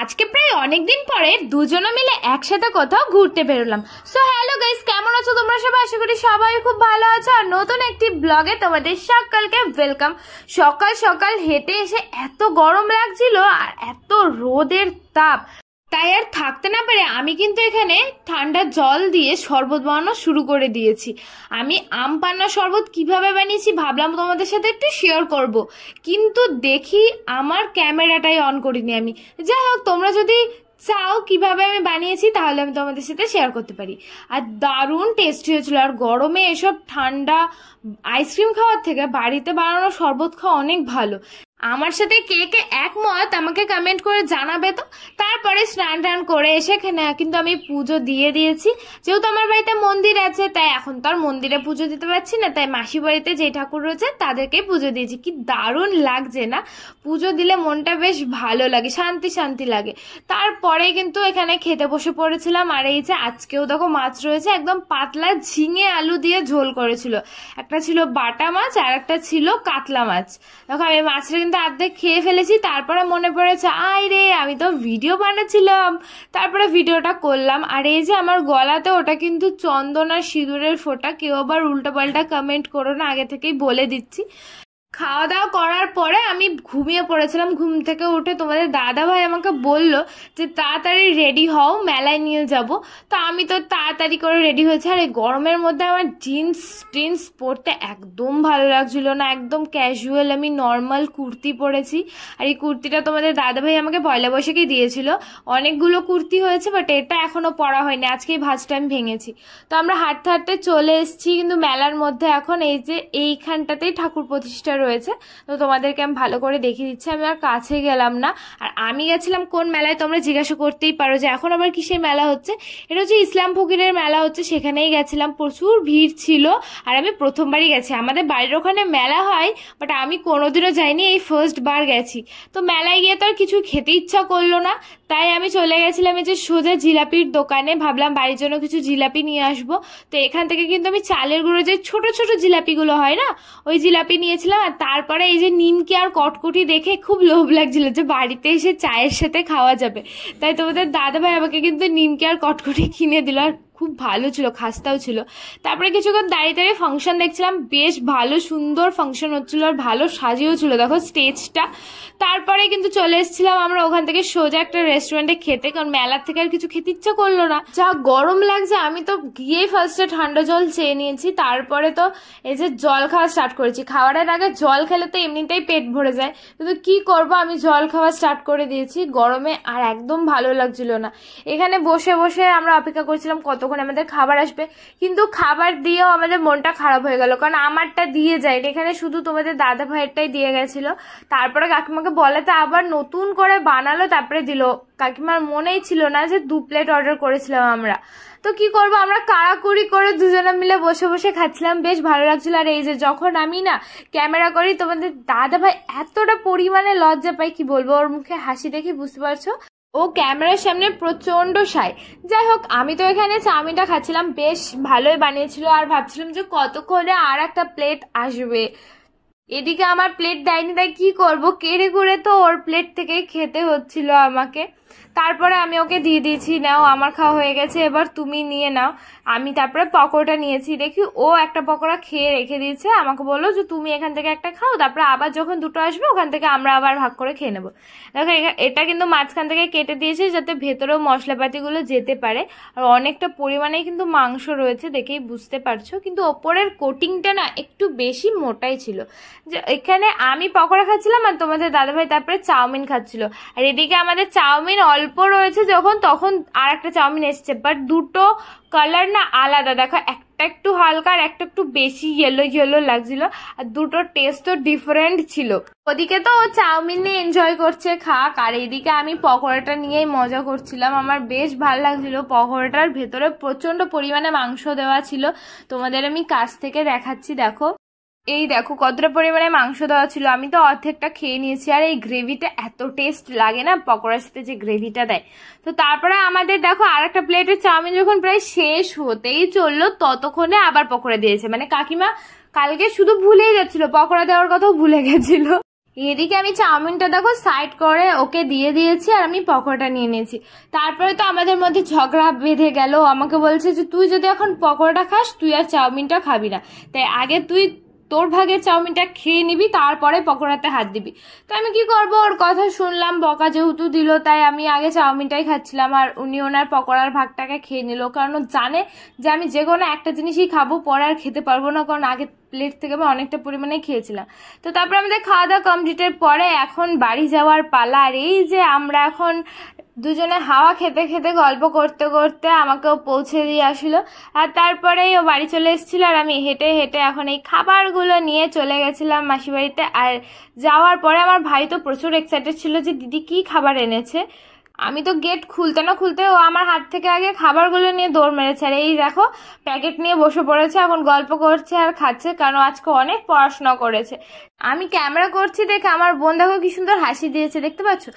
আজকে প্রায় অনেকদিন পরে দুজনে মিলে একসাথে কোথাও ঘুরতে বেরোলাম। সো হ্যালো গাইস, কেমন আছো তোমরা সবাই? আশা করি সবাই খুব ভালো আছো। আর নতুন একটি ব্লগে তোমাদের সকলকে ওয়েলকাম। সকাল সকাল হেঁটে এসে এত গরম লাগছিল আর এত রোদের তাপ, তাই আর থাকতে না পেরে আমি কিন্তু এখানে ঠান্ডা জল দিয়ে শরবত বানানো শুরু করে দিয়েছি। আমি আম পান্না শরবত কিভাবে বানিয়েছি ভাবলাম তোমাদের সাথে একটু শেয়ার করব, কিন্তু দেখি আমার ক্যামেরাটাই অন করিনি আমি। যাই হোক, তোমরা যদি চাও কিভাবে আমি বানিয়েছি তাহলে আমি তোমাদের সাথে শেয়ার করতে পারি। আর দারুণ টেস্টি হয়েছিল। আর গরমে এসব ঠান্ডা আইসক্রিম খাওয়ার থেকে বাড়িতে বানানো শরবত খাওয়া অনেক ভালো। আমার সাথে কে কে একমত আমাকে কমেন্ট করে জানাবে তো। তারপরে স্নান টান করে এসে কিন্তু আমি পুজো দিয়ে দিয়েছি। যেহেতু আমার বাড়িতে মন্দির আছে তাই এখন তো আর মন্দিরে পুজো দিতে পারছি না, তাই মাসি বাড়িতে যে ঠাকুর রয়েছে তাদেরকেই পুজো দিয়েছি। কি দারুণ লাগছে না? পুজো দিলে মনটা বেশ ভালো লাগে, শান্তি শান্তি লাগে। তারপরে কিন্তু এখানে খেতে বসে পড়েছিলাম। আর এই যে আজকেও দেখো মাছ রয়েছে, একদম পাতলা ঝিঙে আলু দিয়ে ঝোল করেছিল। একটা ছিল বাটা মাছ আর একটা ছিল কাতলা মাছ। দেখো আমি মাছটা কিন্তু অর্ধেক খেয়ে ফেলেছি। তারপরে মনে পড়েছে আয় রে, আমি তো ভিডিও বানাচ্ছিলাম, তারপরে ভিডিওটা করলাম। আর এই যে আমার গলাতে ওটা কিন্তু চন্দন আর সিঁদুরের ফোঁটা। কেউ আবার উল্টোপাল্টা কমেন্ট করো না, আগে থেকেই বলে দিচ্ছি। খাওয়া দাওয়া করার পরে আমি ঘুমিয়ে পড়েছিলাম। ঘুম থেকে উঠে তোমাদের দাদা ভাই আমাকে বলল যে তাড়াতাড়ি রেডি হও, মেলায় নিয়ে যাব। তো আমি তো তাড়াতাড়ি করে রেডি হয়েছি। আর এই গরমের মধ্যে আমার জিন্স পরতে একদম ভালো লাগছিল না, একদম ক্যাজুয়াল আমি নর্মাল কুর্তি পরেছি। আর এই কুর্তিটা তোমাদের দাদা ভাই আমাকে পয়লা বৈশাখেই দিয়েছিল। অনেকগুলো কুর্তি হয়েছে, বাট এটা এখনো পরা হয়নি, আজকেই ভাঁজটা আমি ভেঙেছি। তো আমরা হাঁটতে হাঁটতে চলে এসেছি কিন্তু মেলার মধ্যে। এখন এই যে এইখানটাতেই ঠাকুর প্রতিষ্ঠা রয়েছে, তো তোমাদেরকে আমি ভালো করে দেখিয়ে দিচ্ছি। আমি আর কাছে গেলাম না। আর আমি গেছিলাম কোন মেলায় তোমরা জিজ্ঞাসা করতেই পারো যে এখন আবার কিসের মেলা হচ্ছে। এটা হচ্ছে ইসলাম ফকিরের মেলা হচ্ছে, সেখানেই গেছিলাম। প্রচুর ভিড় ছিল আর আমি প্রথমবারই গেছি। আমাদের বাড়ির ওখানে মেলা হয়, বাট আমি কোনোদিনও যাইনি, এই ফার্স্ট বার গেছি। তো মেলায় গিয়ে তো আর কিছু খেতে ইচ্ছা করলো না, তাই আমি চলে গেছিলাম এই যে সোজা জিলাপির দোকানে। ভাবলাম বাড়ির জন্য কিছু জিলাপি নিয়ে আসবো। তো এখান থেকে কিন্তু আমি চালের গুঁড়ো যে ছোট ছোট জিলাপিগুলো হয় না, ওই জিলাপি নিয়েছিলাম। আর তারপরে এই যে নিমকি আর কটকটি দেখে খুব লোভ লাগছিল যে বাড়িতে এসে চায়ের সাথে খাওয়া যাবে, তাই তোমাদের দাদা ভাই আমাকে কিন্তু নিমকি আর কটকটি কিনে দিল। আর খুব ভালো ছিল, খাস্তাও ছিল। তারপরে কিছুক্ষণ দাঁড়িয়ে দাঁড়িয়ে ফাংশন দেখছিলাম, বেশ ভালো সুন্দর ফাংশন হচ্ছিল আর ভালো সাজিয়েও ছিল, দেখো স্টেজটা। তারপরে কিন্তু চলে এসেছিলাম আমরা ওখান থেকে সোজা একটা রেস্টুরেন্টে খেতে, কারণ মেলার থেকে আর কিছু খেতে ইচ্ছা করলো না। যা গরম লাগছে, আমি তো গিয়েই ফার্স্টে ঠান্ডা জল চেয়ে নিয়েছি। তারপরে তো এই যে জল খাওয়া স্টার্ট করেছি। খাওয়ার আগে জল খেলে তো এমনিতেই পেট ভরে যায়, কিন্তু কি করবো, আমি জল খাওয়া স্টার্ট করে দিয়েছি গরমে। আর একদম ভালো লাগছিল না। এখানে বসে বসে আমরা অপেক্ষা করছিলাম কতক্ষণ আমাদের খাবার আসবে, কিন্তু খাবার দিয়েও আমাদের মনটা খারাপ হয়ে গেল, কারণ আমারটা দিয়ে যায় এখানে, শুধু তোমাদের দাদা ভাইয়েরটাই দিয়ে গেছিল। তারপরে কাকিমাকে বলাতে আবার নতুন করে বানালো, তারপরে দিল। কাকিমার মনেই ছিল না যে 2 প্লেট অর্ডার করেছিলাম আমরা। তো কি করবো, আমরা কাড়াকুড়ি করে দুজনে মিলে বসে বসে খাচ্ছিলাম, বেশ ভালো লাগছিল। আর এই যে যখন আমি না ক্যামেরা করি, তোমাদের দাদা ভাই এতটা পরিমাণে লজ্জা পাই কি বলবো, ওর মুখে হাসি দেখে বুঝতে পারছো ও ক্যামেরার সামনে প্রচন্ড সাই। যাই হোক, আমি তো এখানে চাউমিনটা খাচ্ছিলাম, বেশ ভালোই বানিয়েছিল। আর ভাবছিলাম যে কতক্ষণে আর একটা প্লেট আসবে। এদিকে আমার প্লেট দেয়নি, তাই কি করবো, কেড়ে কুড়ে তো ওর প্লেট থেকেই খেতে হচ্ছিল আমাকে। তারপরে আমি ওকে দিয়ে দিয়েছি, নাও আমার খাওয়া হয়ে গেছে, এবার তুমি নিয়ে নাও। আমি তারপরে পকোড়াটা নিয়েছি, দেখি ও একটা পকোড়া খেয়ে রেখে দিয়েছে। আমাকে বললো যে তুমি এখান থেকে একটা খাও, তারপরে আবার যখন দুটো আসবে ওখান থেকে আমরা আবার ভাগ করে খেয়ে নেবো। দেখো এটা কিন্তু মাঝখান থেকে কেটে দিয়েছে যাতে ভেতরেও মশলাপাতিগুলো যেতে পারে। আর অনেকটা পরিমাণে কিন্তু মাংস রয়েছে, দেখেই বুঝতে পারছো। কিন্তু ওপরের কোটিংটা না একটু বেশি মোটাই ছিল। যে এখানে আমি পকোড়া খাচ্ছিলাম আর তোমাদের দাদাভাই তারপরে চাউমিন খাচ্ছিল। আর এদিকে আমাদের চাউমিন অল্প রয়েছে যখন, তখন আর একটা চাউমিন এসছে, বাট দুটো কালার না আলাদা। দেখো একটা একটু হালকা আর একটা একটু বেশি ইয়েলো ইয়েলো লাগছিল। আর দুটো টেস্টও ডিফারেন্ট ছিল। ওদিকে তো ও চাউমিন নিয়ে এনজয় করছে, খাক, আর এদিকে আমি পকোড়াটা নিয়েই মজা করছিলাম। আমার বেশ ভালো লাগছিল। পকোড়াটার ভেতরে প্রচন্ড পরিমাণে মাংস দেওয়া ছিল, তোমাদের আমি কাছ থেকে দেখাচ্ছি। দেখো এই দেখো কতটা পরিমাণে মাংস দেওয়া ছিল। আমি তো অর্ধেকটা খেয়ে নিয়েছি। আর এই গ্রেভিটা এত টেস্ট লাগে না পকোড়ার সাথে যে গ্রেভিটা দেয়। তো তারপরে আমাদের দেখো আর একটা প্লেটের চাউমিন যখন প্রায় শেষ হতেই চললো, ততক্ষণে আবার পকোড়া দিয়েছে। মানে কাকিমা কালকে শুধু ভুলেই যাচ্ছিল, পকোড়া দেওয়ার কথাও ভুলে গেছিল। এদিকে আমি চাউমিনটা দেখো সাইড করে ওকে দিয়ে দিয়েছি আর আমি পকোড়াটা নিয়ে নিয়েছি। তারপরে তো আমাদের মধ্যে ঝগড়া বেঁধে গেল। আমাকে বলছে যে তুই যদি এখন পকোড়াটা খাস তুই আর চাউমিনটা খাবি না, তাই আগে তুই তোর ভাগের চাউমিনটা খেয়ে নিবি, তারপরে পকোড়াতে হাত দিবি। তো আমি কি করব, ওর কথা শুনলাম, বকা যেহেতু দিল তাই আমি আগে চাউমিনটাই খাচ্ছিলাম আর উনি ওনার পকোড়ার ভাগটাকে খেয়ে নিল, কারণ জানে যে আমি যে কোনো একটা জিনিসই খাবো, পরে আর খেতে পারবো না, কারণ আগে প্লেট থেকে আমি অনেকটা পরিমাণে খেয়েছিলাম। তো তারপর আমাদের খাওয়া দাওয়া কমপ্লিটের পরে এখন বাড়ি যাওয়ার পালা। আর এই যে আমরা এখন দুজনে হাওয়া খেতে খেতে গল্প করতে করতে আমাকেও পৌঁছে দিয়ে আসলো, আর তারপরেই ও বাড়ি চলে এসেছিল আর আমি হেঁটে হেঁটে এখন এই খাবারগুলো নিয়ে চলে গেছিলাম মাসি বাড়িতে। আর যাওয়ার পরে আমার ভাই তো প্রচুর এক্সাইটেড ছিল যে দিদি কি খাবার এনেছে। আমি তো গেট খুলতে না খুলতে ও আমার হাত থেকে আগে খাবারগুলো নিয়ে দৌড় মেরেছে, আর এই দেখো প্যাকেট নিয়ে বসে পড়েছে, এখন গল্প করছে আর খাচ্ছে, কারণ আজকে অনেক পড়াশোনা করেছে। আমি ক্যামেরা করছি দেখে আমার বোন দেখো কি সুন্দর হাসি দিয়েছে, দেখতে পাচ্ছ?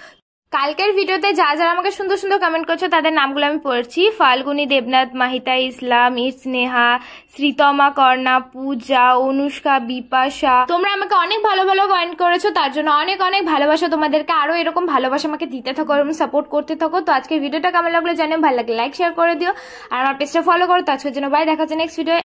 কালকের ভিডিওতে যারা আমাকে সুন্দর সুন্দর কমেন্ট করছো তাদের নামগুলো আমি পড়ছি। ফাল্গুনি, দেবনাথ, মাহিতা ইসলাম, স্নেহা, শ্রীতমা, কর্ণা, পূজা, অনুষ্কা, বিপাশা। তোমরা আমাকে অনেক ভালো ভালো কমেন্ট করেছো, তার জন্য অনেক অনেক ভালোবাসা তোমাদেরকে। আরো এরকম ভালোবাসা আমাকে দিতে থাকো, এরকম সাপোর্ট করতে থাকো। তো আজকের ভিডিওটা কেমন লাগলো জানিও, ভালো লাগলে লাইক শেয়ার করে দিও আর আমার পেজটা ফলো করো। তো আজকের জন্য বাই, দেখা হচ্ছে নেক্সট ভিডিও।